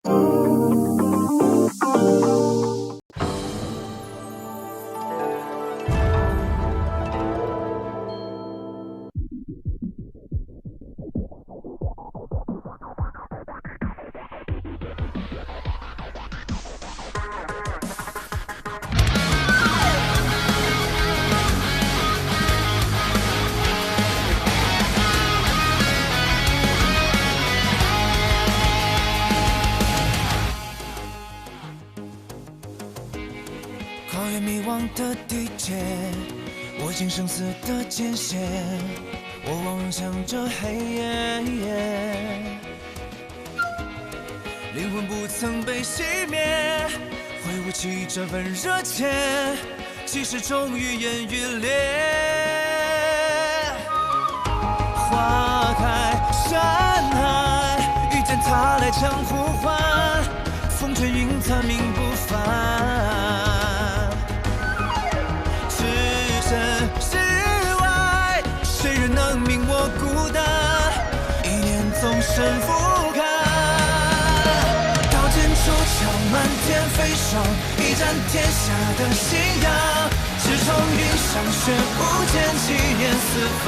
跨越迷惘的地界，握紧生死的界限，我望向这黑夜，灵魂不曾被熄灭，挥舞起这份热切，即使终于烟雨裂。花开山海，遇见他来将呼唤，风吹云残命不凡。世外，谁人能明我孤单？一念纵身俯瞰，刀剑出鞘，漫天飞霜，一战天下的信仰。直冲云上，血舞剑气焰四方。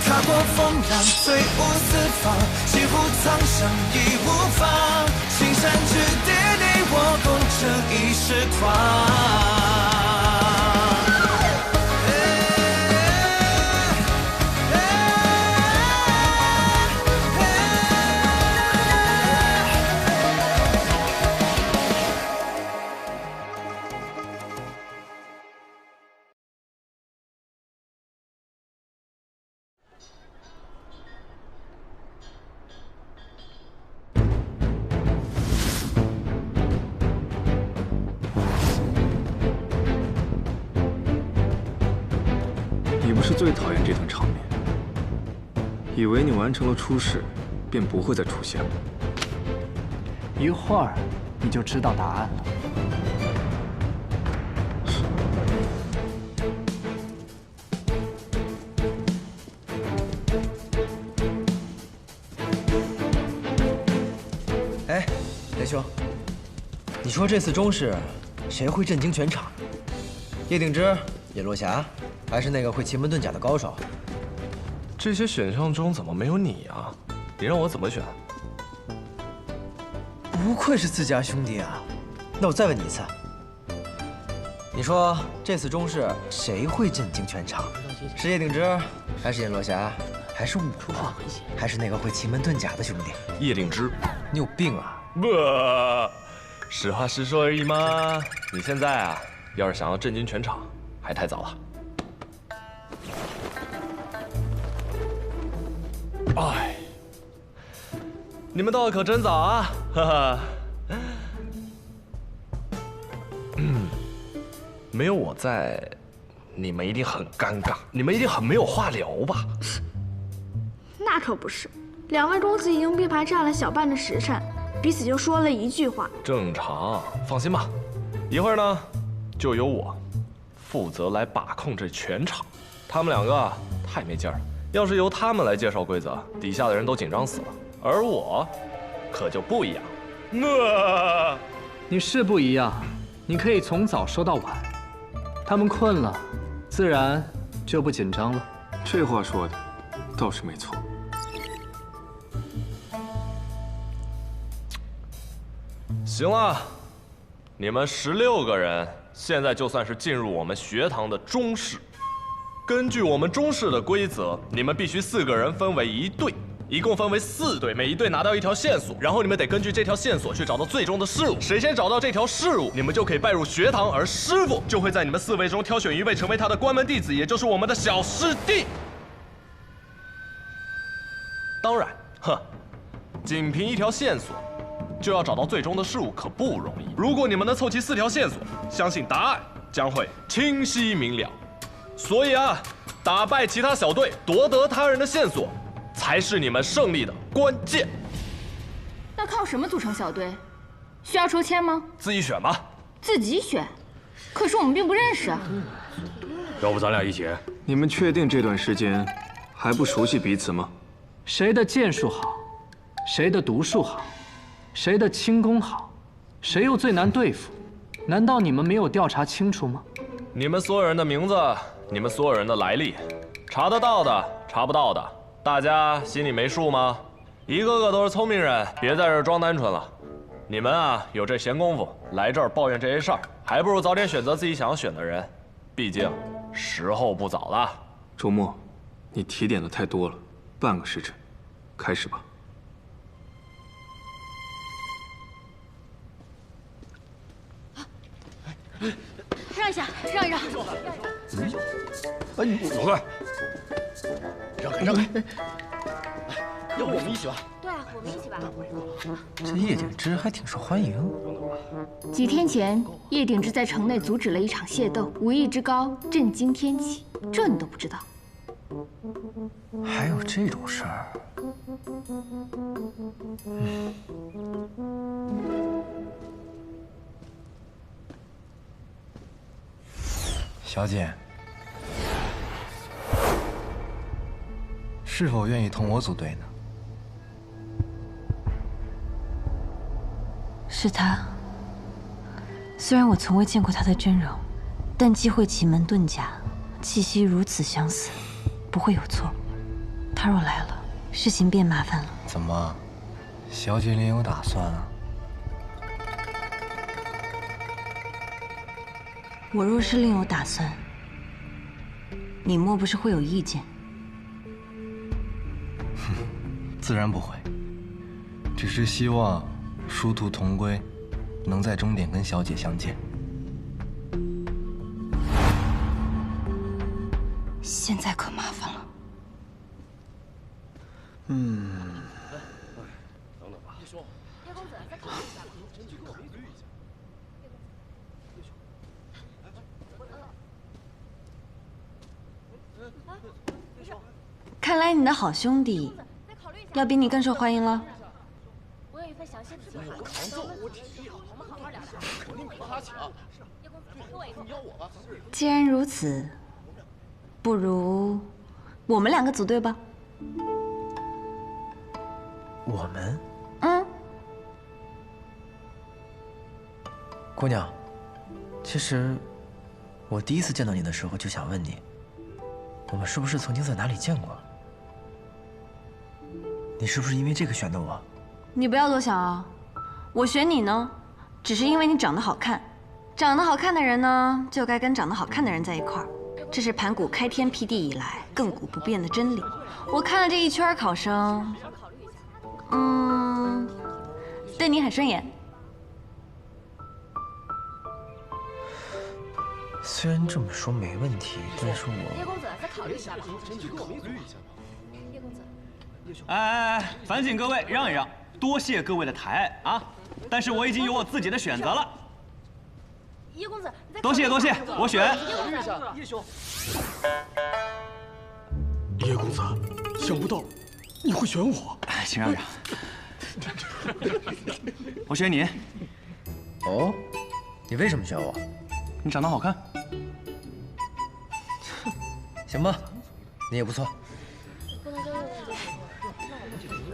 踏过风浪，醉舞四方，几乎苍生义无妨。青山之巅，你我共这一世狂。你不是最讨厌这段场面？以为你完成了出世，便不会再出现了。一会儿你就知道答案了。哎，雷兄，你说这次中试，谁会震惊全场？叶鼎之、叶落霞，还是那个会奇门遁甲的高手？这些选项中怎么没有你啊？你让我怎么选？不愧是自家兄弟啊！那我再问你一次，你说这次中试谁会震惊全场？是叶鼎之，还是叶落霞，还是我，还是那个会奇门遁甲的兄弟？叶鼎之，你有病啊！不，实话实说而已嘛。你现在啊，要是想要震惊全场，还太早了。哎，你们到的可真早啊！哈哈。没有我在，你们一定很尴尬，你们一定很没有话聊吧？那可不是，两位公子已经并排站了小半的时辰，彼此就说了一句话。正常，放心吧。一会儿呢，就由我负责来把控这全场。他们两个太没劲儿了，要是由他们来介绍规则，底下的人都紧张死了。而我，可就不一样。你是不一样，你可以从早说到晚。他们困了，自然就不紧张了。这话说的倒是没错。行了，你们16个人现在就算是进入我们学堂的中试。根据我们中试的规则，你们必须4个人分为一队，一共分为4队，每一队拿到一条线索，然后你们得根据这条线索去找到最终的事物。谁先找到这条事物，你们就可以拜入学堂，而师傅就会在你们4位中挑选1位成为他的关门弟子，也就是我们的小师弟。当然，仅凭一条线索就要找到最终的事物可不容易。如果你们能凑齐4条线索，相信答案将会清晰明了。所以啊，打败其他小队，夺得他人的线索，才是你们胜利的关键。那靠什么组成小队？需要抽签吗？自己选吧。自己选？可是我们并不认识啊。要不咱俩一起？你们确定这段时间还不熟悉彼此吗？谁的剑术好，谁的毒术好，谁的轻功好，谁又最难对付？难道你们没有调查清楚吗？你们所有人的名字，你们所有人的来历，查得到的，查不到的，大家心里没数吗？一个个都是聪明人，别在这儿装单纯了。你们啊，有这闲工夫来这儿抱怨这些事儿，还不如早点选择自己想要选的人。毕竟时候不早了。周末，你提点的太多了，半个时辰，开始吧。让一下，让一让。老怪，让开让开！要不我们一起吧？对啊，我们一起吧。这叶鼎之还挺受欢迎。几天前，叶鼎之在城内阻止了一场械斗，武艺之高，震惊天启，这你都不知道？还有这种事儿？小姐，是否愿意同我组队呢？是他。虽然我从未见过他的真容，但机会奇门遁甲，气息如此相似，不会有错。他若来了，事情便麻烦了。怎么，小姐另有打算啊？我若是另有打算，你莫不是会有意见？自然不会，只是希望殊途同归，能在终点跟小姐相见。现在可麻烦了。等等吧，叶兄，叶公子，再考虑一下吧。真去考虑一下。看来你的好兄弟要比你更受欢迎了。我有一份详细的计划，扛揍我体力好，我们好好聊聊。我宁比他强。叶公子，给我一份。你要我吧？既然如此，不如我们两个组队吧。我们？嗯。姑娘，其实我第一次见到你的时候就想问你，我们是不是曾经在哪里见过？你是不是因为这个选的我？你不要多想啊，我选你呢，只是因为你长得好看。长得好看的人呢，就该跟长得好看的人在一块儿，这是盘古开天辟地以来亘古不变的真理。我看了这一圈考生，对你很顺眼。虽然这么说没问题，但是叶公子，再考虑一下吧。真去考虑一下吧。叶公子，哎，烦请各位让一让，多谢各位的抬爱啊！但是我已经有我自己的选择了。叶公子，多谢多谢，我选。考虑一下，叶兄。叶公子，想不到你会选我。哎，请让让。我选你。哦，你为什么选我？你长得好看。行吧，你也不错。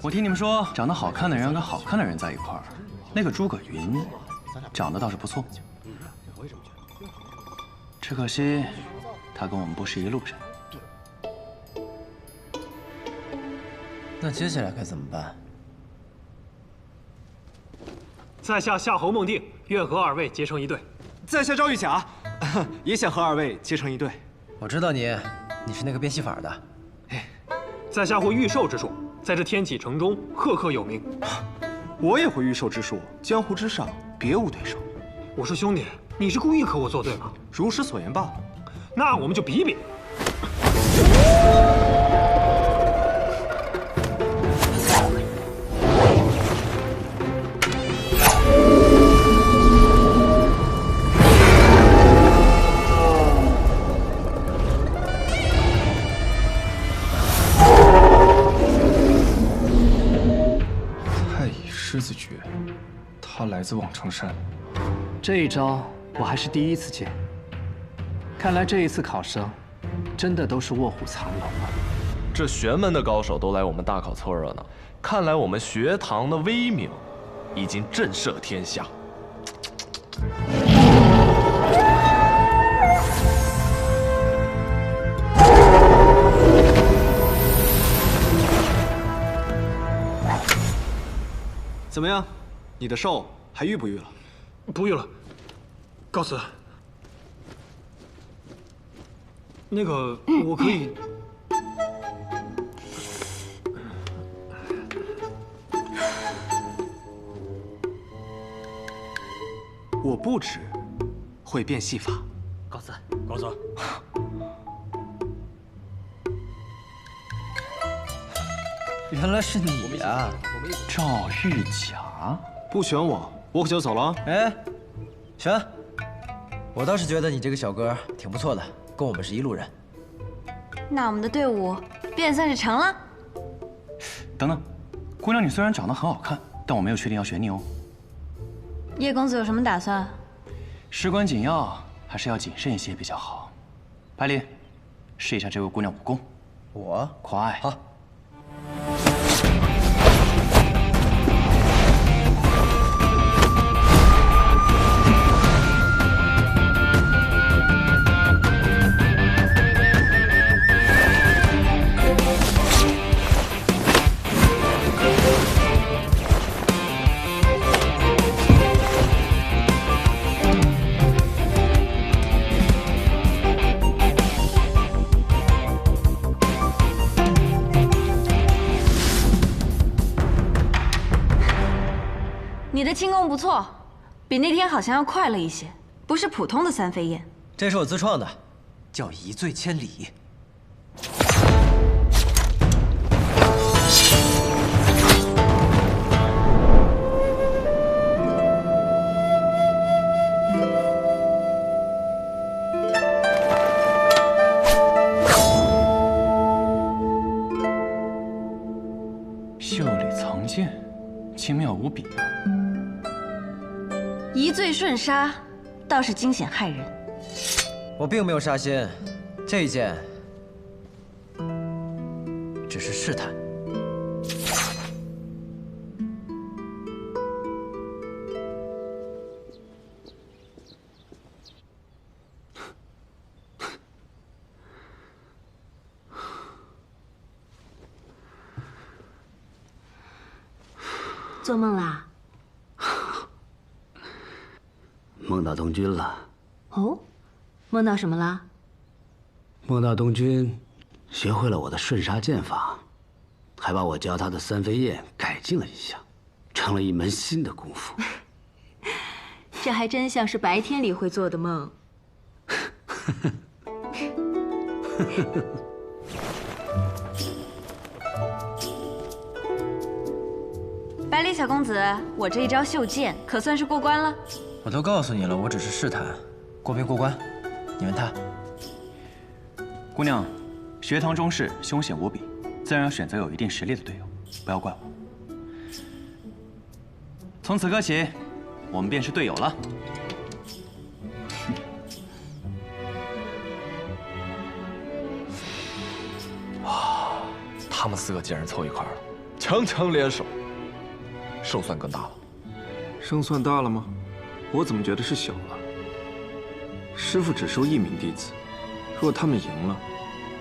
我听你们说，长得好看的人跟好看的人在一块儿，那个诸葛云长得倒是不错。只可惜，他跟我们不是一路人。那接下来该怎么办？在下夏侯孟定，愿和二位结成一队。在下赵玉甲，也想和二位结成一队。我知道你是那个变戏法的。在下会御兽之术，在这天启城中赫赫有名。我也会御兽之术，江湖之上别无对手。我说兄弟，你是故意和我作对吗？如实所言罢了。那我们就比比。狮子诀，他来自望城山。这一招我还是第一次见。看来这一次考生，真的都是卧虎藏龙啊！这玄门的高手都来我们大考凑热闹，看来我们学堂的威名已经震慑天下。怎么样，你的寿还遇不遇了？不遇了，告辞。那个，我可以。我不止会变戏法。告辞，告辞。原来是你呀，赵玉甲，不选我，我可就走了。哎，行，我倒是觉得你这个小哥挺不错的，跟我们是一路人。那我们的队伍便算是成了。等等，姑娘，你虽然长得很好看，但我没有确定要选你哦。叶公子有什么打算？事关紧要，还是要谨慎一些比较好。百里，试一下这位姑娘武功。我快，好。你的轻功不错，比那天好像要快了一些，不是普通的三飞燕。这是我自创的，叫一醉千里。袖里藏剑，精妙无比啊！一醉瞬杀，倒是惊险骇人。我并没有杀心，这一剑只是试探。做梦啦？梦到东君了。哦，梦到什么啦？梦到东君学会了我的瞬杀剑法，还把我教他的三飞燕改进了一下，成了一门新的功夫。这还真像是白天里会做的梦。百里小公子，我这一招袖剑可算是过关了。我都告诉你了，我只是试探，过没过关，你问他。姑娘，学堂中事凶险无比，自然要选择有一定实力的队友，不要怪我。从此刻起，我们便是队友了。啊，他们4个竟然凑一块了，强强联手，胜算更大了。胜算大了吗？我怎么觉得是小了？师傅只收1名弟子，若他们赢了，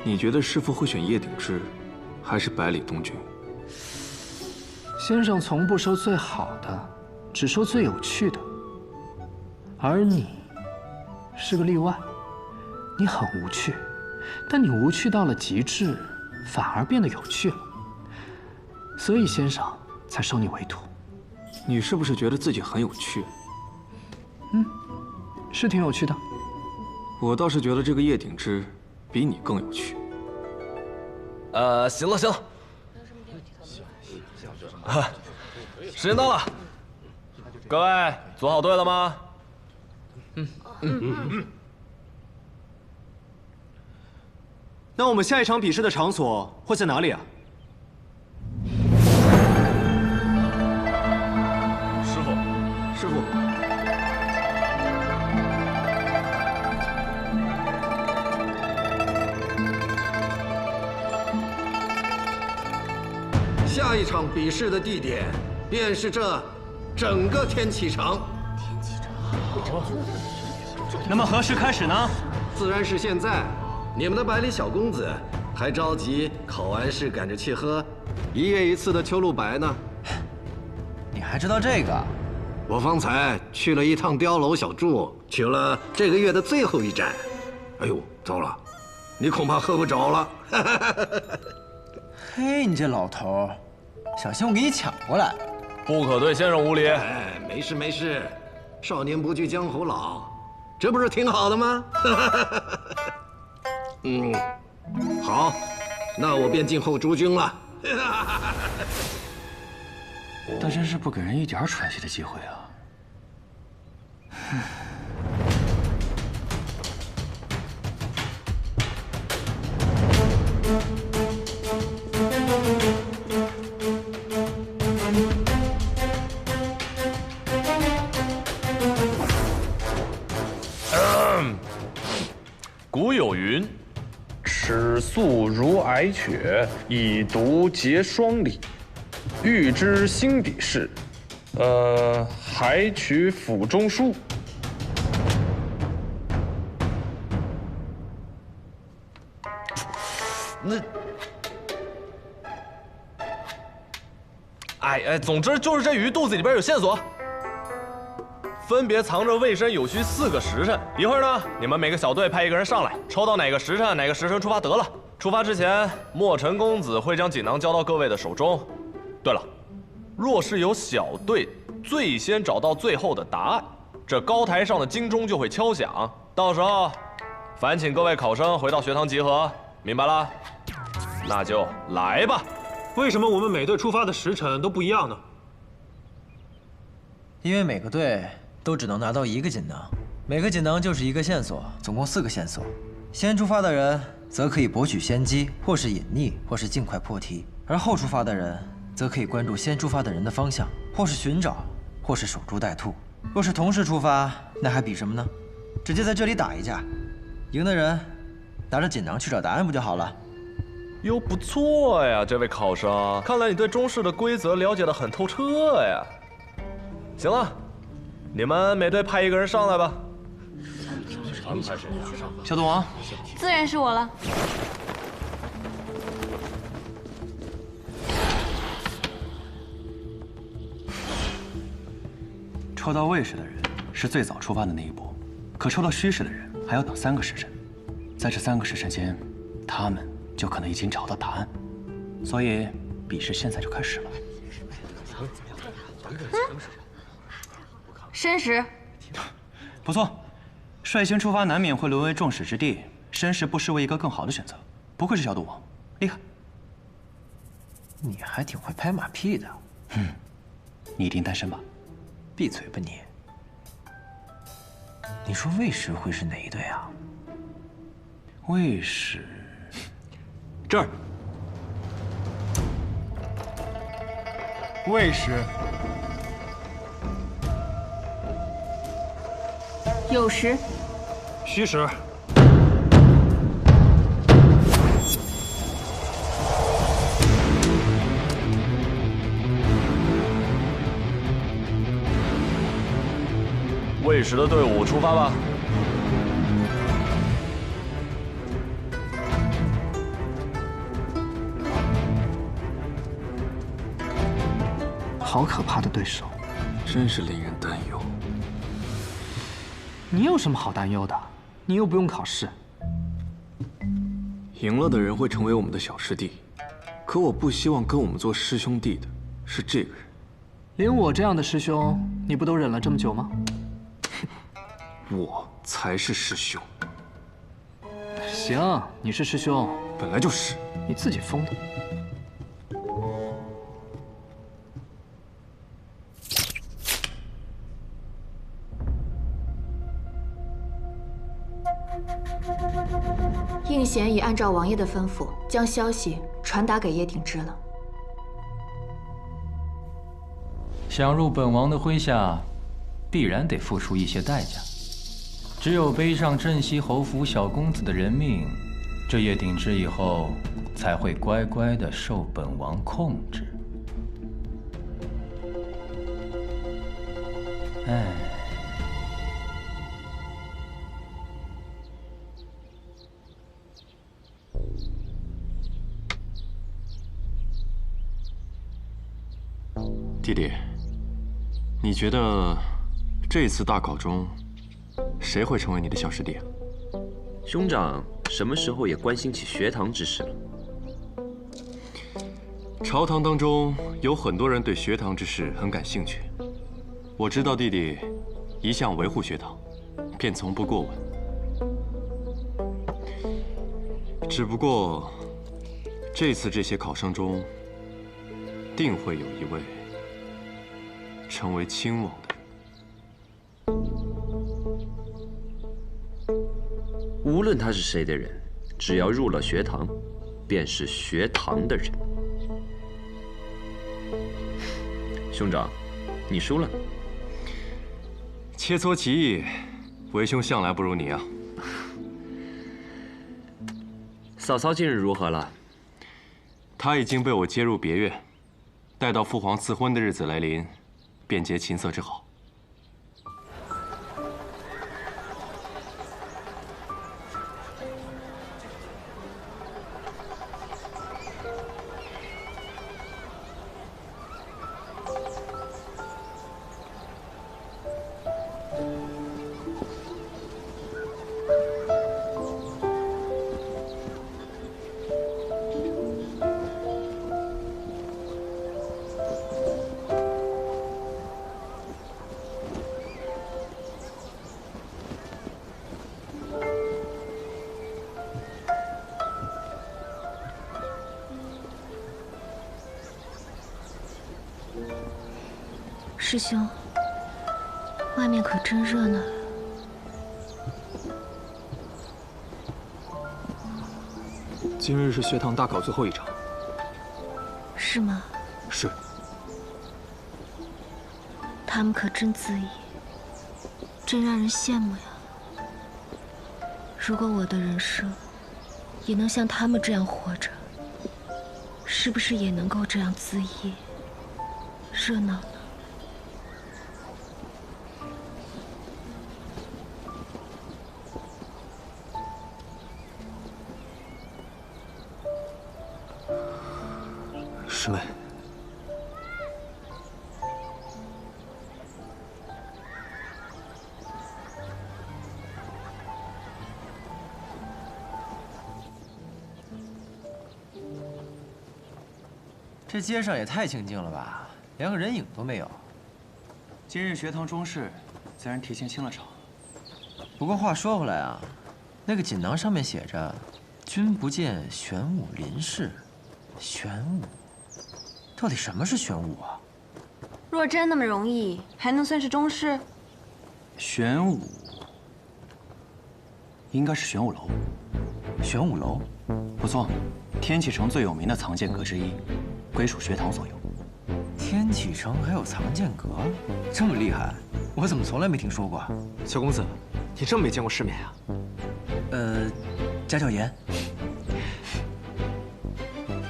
你觉得师傅会选叶鼎之，还是百里东君？先生从不收最好的，只收最有趣的。而你是个例外，你很无趣，但你无趣到了极致，反而变得有趣了。所以先生才收你为徒。你是不是觉得自己很有趣？是挺有趣的。我倒是觉得这个叶鼎之比你更有趣。行了，时间到了，各位组好队了吗？那我们下一场比试的场所会在哪里啊？师傅。下一场比试的地点便是这整个天启城。那么何时开始呢？自然是现在。你们的百里小公子还着急考完试赶着去喝1月1次的秋露白呢。你还知道这个？我方才去了一趟碉楼小筑，取了这个月的最后一盏。哎呦，糟了，你恐怕喝不着了。嘿，你这老头，小心我给你抢过来！不可对先生无礼。哎，没事没事，少年不惧江湖老，这不是挺好的吗？嗯，好，那我便静候诸君了。他真是不给人一点喘息的机会啊！古有云：“尺素如矮雀，以毒结霜里。欲知心底事，还取府中书。”总之就是这鱼肚子里边有线索，分别藏着未申酉戌4个时辰。一会儿呢，你们每个小队派1个人上来，抽到哪个时辰出发得了。出发之前，墨尘公子会将锦囊交到各位的手中。对了，若是有小队最先找到最后的答案，这高台上的金钟就会敲响，到时候烦请各位考生回到学堂集合，明白了？那就来吧。为什么我们每队出发的时辰都不一样呢？因为每个队都只能拿到1个锦囊，每个锦囊就是1个线索，总共4个线索。先出发的人则可以博取先机，或是隐匿，或是尽快破题；而后出发的人则可以关注先出发的人的方向，或是寻找，或是守株待兔。若是同时出发，那还比什么呢？直接在这里打一架，赢的人拿着锦囊去找答案不就好了？哟，不错呀，这位考生，看来你对中式的规则了解得很透彻呀。行了，你们每队派1个人上来吧。小赌王，自然是我了。抽到未时的人是最早出发的那一波，可抽到戌时的人还要等3个时辰，在这3个时辰间，他们就可能已经找到答案，所以比试现在就开始了。申时，不错，率先出发难免会沦为众矢之的，申时不失为一个更好的选择。不愧是小赌王，厉害！你还挺会拍马屁的。你一定单身吧？闭嘴吧你！你说魏时会是哪一队啊？魏时，这儿。魏时。酉时。戌时。未时的队伍出发吧。好可怕的对手，真是令人担忧。你有什么好担忧的？你又不用考试。赢了的人会成为我们的小师弟，可我不希望跟我们做师兄弟的是这个人。连我这样的师兄，你不都忍了这么久吗？我才是师兄。行，你是师兄，本来就是。你自己疯的。应贤已按照王爷的吩咐，将消息传达给叶鼎之了。想入本王的麾下，必然得付出一些代价。只有背上镇西侯府小公子的人命，这叶鼎之以后才会乖乖的受本王控制。哎，弟弟，你觉得这次大考中，谁会成为你的小师弟啊？兄长什么时候也关心起学堂之事了？朝堂当中有很多人对学堂之事很感兴趣。我知道弟弟一向维护学堂，便从不过问。只不过，这次这些考生中，定会有一位成为亲王的人。无论他是谁的人，只要入了学堂，便是学堂的人。兄长，你输了。切磋棋艺，为兄向来不如你啊。嫂嫂近日如何了？她已经被我接入别院，待到父皇赐婚的日子来临，便结琴瑟之好。师兄，外面可真热闹呀。今日是学堂大考最后一场。是吗？是。他们可真恣意，真让人羡慕呀。如果我的人生也能像他们这样活着，是不是也能够这样恣意、热闹呢？师妹，这街上也太清静了吧，连个人影都没有。今日学堂中试，自然提前清了场。不过话说回来啊，那个锦囊上面写着“君不见玄武临事”，玄武。 到底什么是玄武啊？若真那么容易，还能算是中式？玄武应该是玄武楼。玄武楼，不错，天启城最有名的藏剑阁之一，归属学堂所有。天启城还有藏剑阁，这么厉害，我怎么从来没听说过？小公子，你这么没见过世面啊？家教严，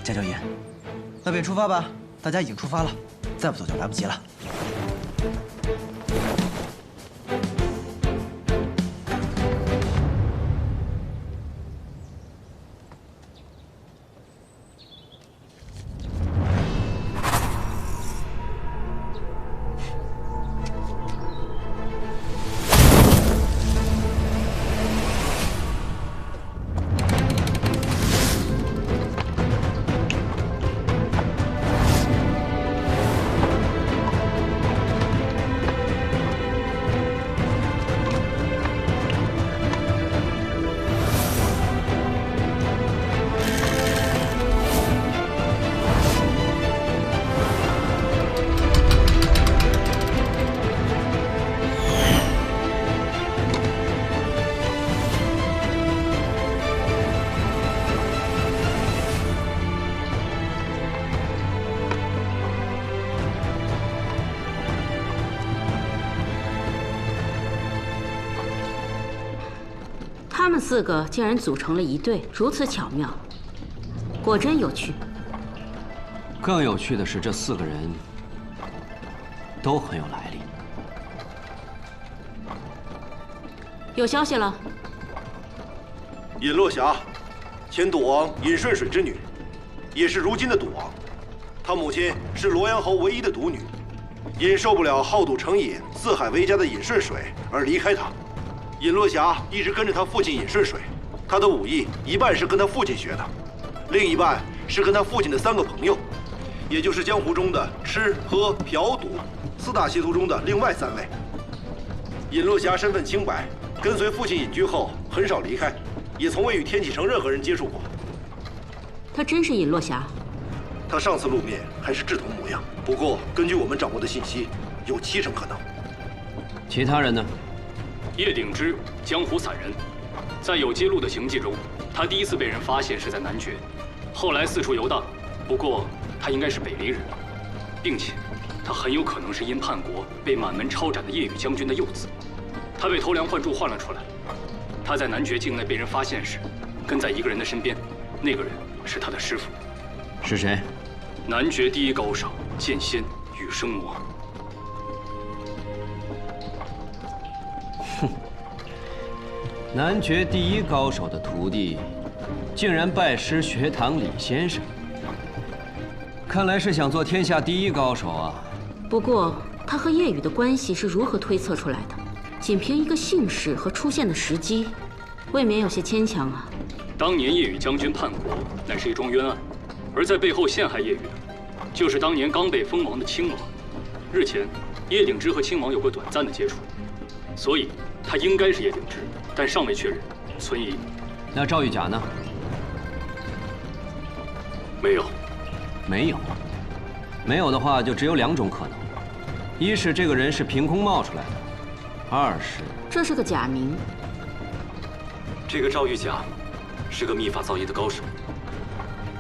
家教严。那便出发吧。 大家已经出发了，再不走就来不及了。他们4个竟然组成了一队，如此巧妙，果真有趣。更有趣的是，这4个人都很有来历。有消息了。尹落霞，前赌王尹顺水之女，也是如今的赌王。她母亲是罗阳侯唯一的独女，因受不了好赌成瘾、四海为家的尹顺水而离开他。尹落霞一直跟着他父亲尹顺水，他的武艺一半是跟他父亲学的，另一半是跟他父亲的3个朋友，也就是江湖中的吃喝嫖赌4大邪徒中的另外3位。尹落霞身份清白，跟随父亲隐居后很少离开，也从未与天启城任何人接触过。他真是尹落霞？他上次露面还是志同模样，不过根据我们掌握的信息，有7成可能。其他人呢？叶鼎之，江湖散人，在有揭露的行迹中，他第一次被人发现是在南爵，后来四处游荡。不过他应该是北陵人，并且他很有可能是因叛国被满门抄斩的叶羽将军的幼子。他被偷梁换柱换了出来。他在南爵境内被人发现时，跟在一个人的身边，那个人是他的师傅。是谁？南爵第一高手剑仙羽生魔。哼，南爵第一高手的徒弟，竟然拜师学堂李先生，看来是想做天下第一高手啊。不过他和叶羽的关系是如何推测出来的？仅凭一个姓氏和出现的时机，未免有些牵强啊。当年叶羽将军叛国，乃是一桩冤案，而在背后陷害叶羽的，就是当年刚被封王的亲王。日前，叶鼎之和亲王有过短暂的接触，所以他应该是叶鼎之，但尚未确认，存疑。那赵玉甲呢？没有。没有。没有的话，就只有2种可能：一是这个人是凭空冒出来的，二是这是个假名。这个赵玉甲是个秘法造诣的高手。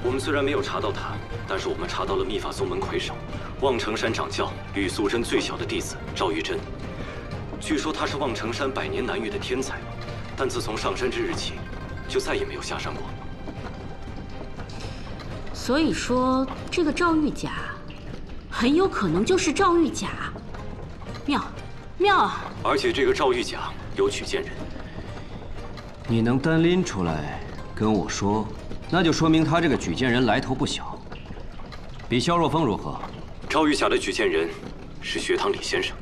我们虽然没有查到他，但是我们查到了秘法宗门魁首望城山掌教吕素贞最小的弟子赵玉珍。据说他是望城山100年难遇的天才，但自从上山之日起，就再也没有下山过。所以说，这个赵玉甲很有可能就是赵玉甲。妙啊！而且这个赵玉甲有举荐人。你能单拎出来跟我说，那就说明他这个举荐人来头不小。比萧若风如何？赵玉甲的举荐人是学堂李先生。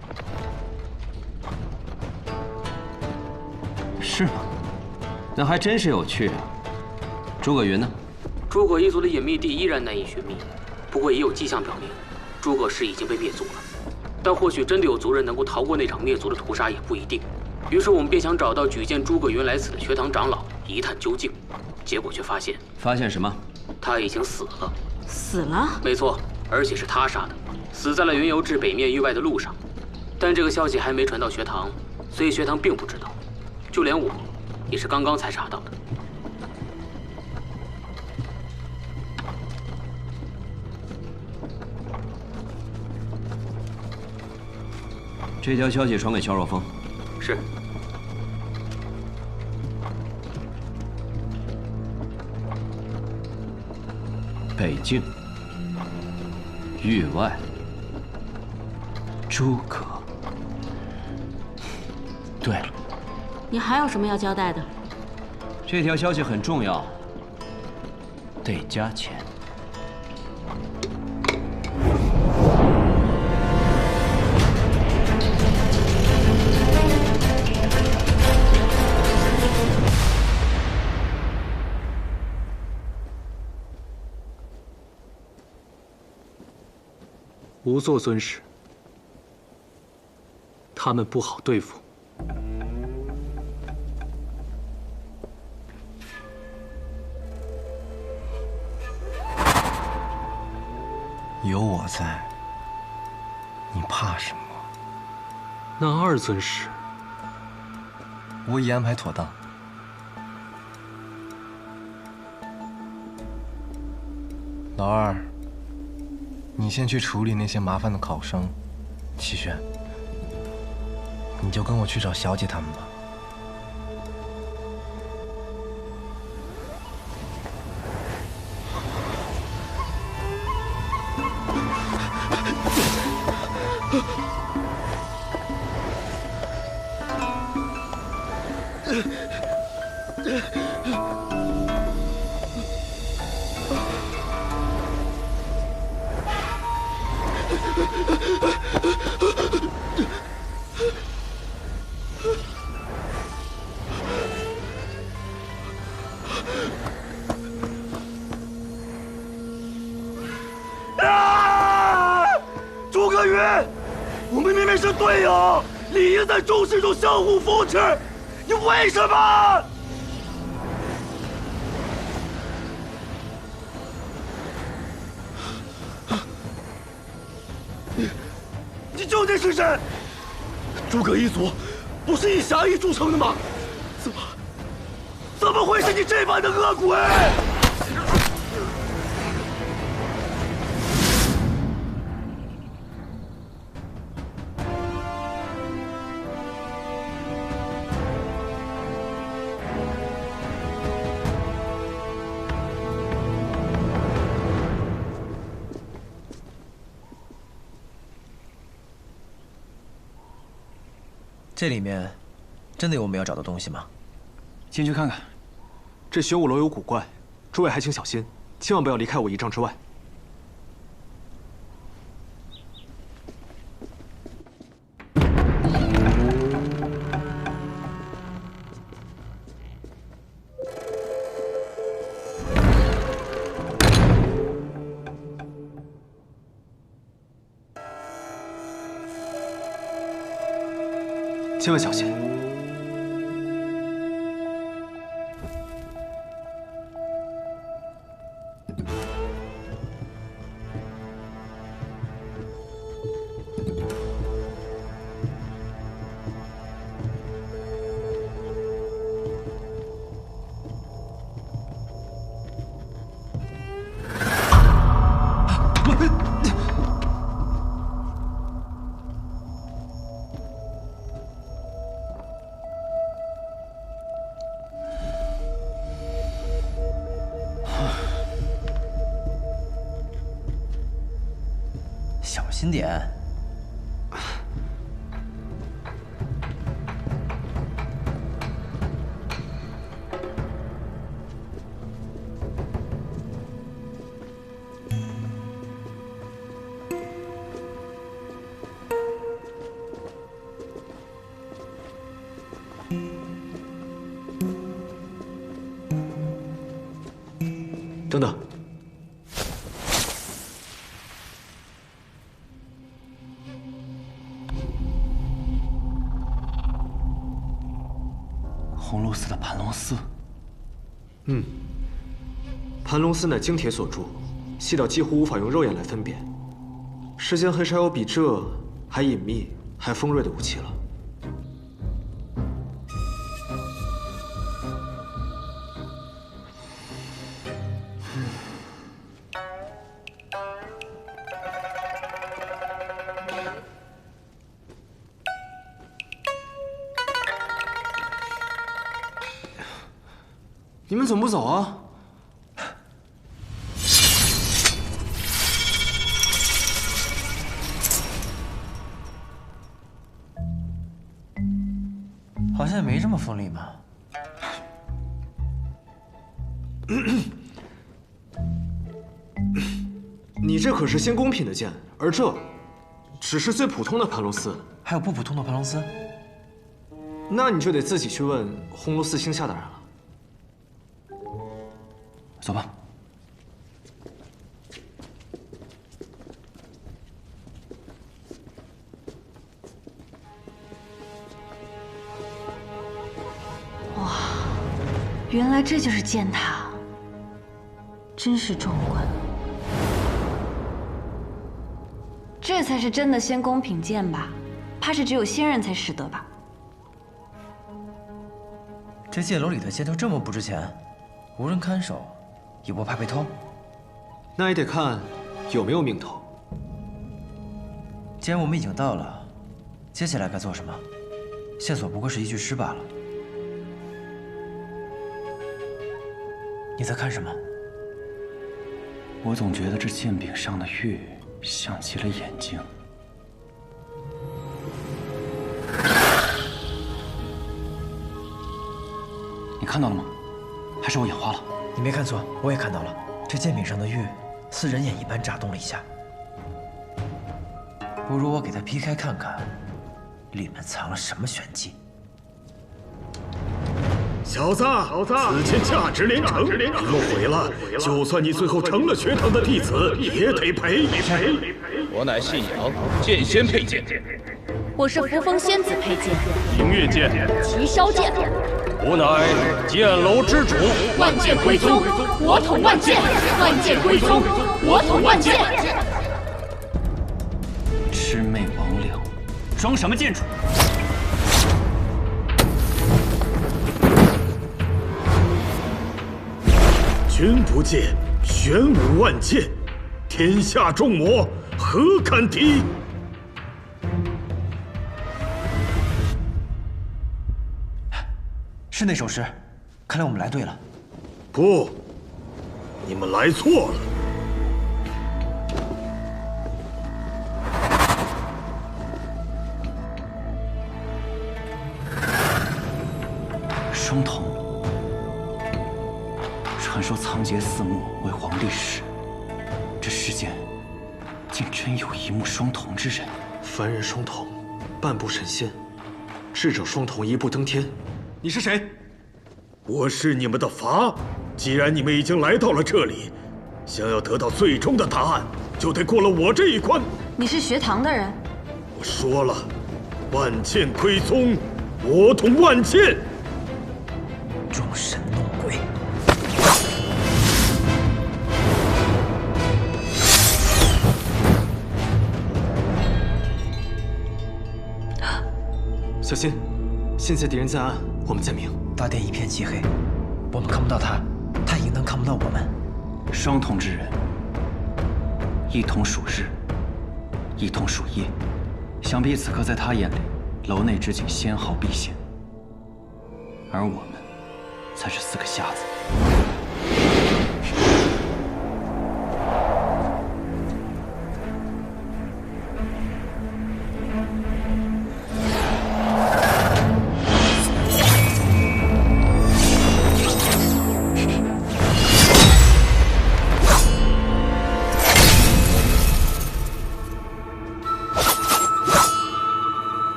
是吗？那还真是有趣啊。诸葛云呢？诸葛一族的隐秘地依然难以寻觅，不过也有迹象表明，诸葛氏已经被灭族了。但或许真的有族人能够逃过那场灭族的屠杀，也不一定。于是我们便想找到举荐诸葛云来此的学堂长老一探究竟，结果却发现什么？他已经死了。死了？没错，而且是他杀的，死在了云游至北面域外的路上。但这个消息还没传到学堂，所以学堂并不知道，就连我，也是刚刚才查到的。这条消息传给萧若风。是。北境域外，诸葛。对了，你还有什么要交代的？这条消息很重要，得加钱。无座尊师，他们不好对付。有我在，你怕什么？那2尊师，我已安排妥当。老二，你先去处理那些麻烦的考生。齐轩，你就跟我去找小姐他们吧。诸葛云，我们明明是队友，理应在中事中相互扶持，你为什么？你究竟是谁？诸葛一族不是以侠义著称的吗？怎么会是你这般的恶鬼？这里面真的有我们要找的东西吗？进去看看。这玄武楼有古怪，诸位还请小心，千万不要离开我1丈之外。千万小心！小心点。等等。红螺寺的盘龙寺。盘龙寺乃精铁所铸，细到几乎无法用肉眼来分辨。世间很少有比这还隐秘、还锋锐的武器了。你们怎么不走啊？好像也没这么锋利嘛。你这可是仙宫品的剑，而这只是最普通的盘龙丝。还有不普通的盘龙丝？那你就得自己去问红螺寺星下的人了。走吧。哇，原来这就是剑塔，真是壮观。这才是真的仙宫品剑吧？怕是只有仙人才识得吧？这剑楼里的剑都这么不值钱，无人看守。也不怕被偷，那也得看有没有命偷。既然我们已经到了，接下来该做什么？线索不过是一具尸罢了。你在看什么？我总觉得这剑柄上的玉像极了眼睛。你看到了吗？还是我眼花了？你没看错，我也看到了，这剑柄上的玉似人眼一般眨动了一下。不如我给它劈开看看，里面藏了什么玄机。小子，此剑价值连城，你若毁了，就算你最后成了学堂的弟子，也得赔。我乃信阳剑仙佩剑。我是扶风仙子佩剑。明月剑。齐霄剑。我乃剑楼之主。万剑归宗，我统万剑。万剑归宗，我统万剑。魑魅魍魉，装什么剑主？君不见，玄武万剑，天下众魔何敢敌？是那首诗，看来我们来对了。不，你们来错了。双瞳。传说仓颉4目为皇帝时，这世间竟真有一目双瞳之人。凡人双瞳，半步神仙；智者双瞳，一步登天。你是谁？我是你们的阀。既然你们已经来到了这里，想要得到最终的答案，就得过了我这一关。你是学堂的人。我说了，万剑归宗，我统万剑。装神弄鬼。小心，现在敌人在暗，我们在明。大殿一片漆黑，我们看不到他，他也能看不到我们。双瞳之人，一瞳属日，一瞳属夜。想必此刻在他眼里，楼内之景纤毫毕现，而我们才是4个瞎子。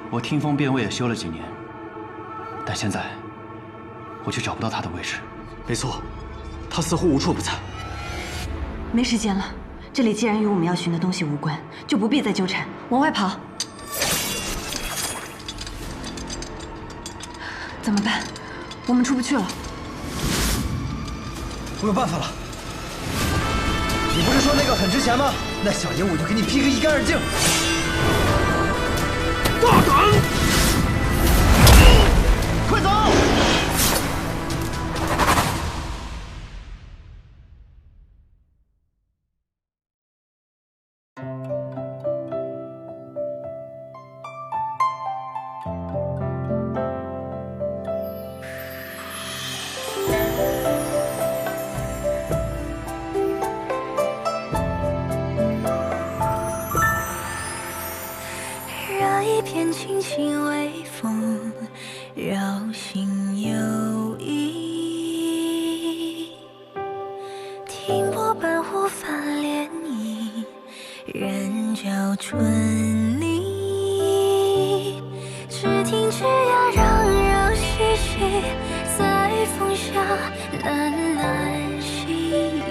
我听风辨位也修了几年，但现在我却找不到他的位置。没错，他似乎无处不在。没时间了，这里既然与我们要寻的东西无关，就不必再纠缠，往外跑。怎么办？我们出不去了。我有办法了。你不是说那个很值钱吗？那小爷我就给你劈个一干二净。大胆！快走！片轻轻微风，绕心游弋。听波半湖泛涟漪，人教春泥。只听枝桠攘攘嬉戏，在风下喃喃细语。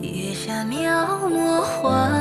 月下描摹花。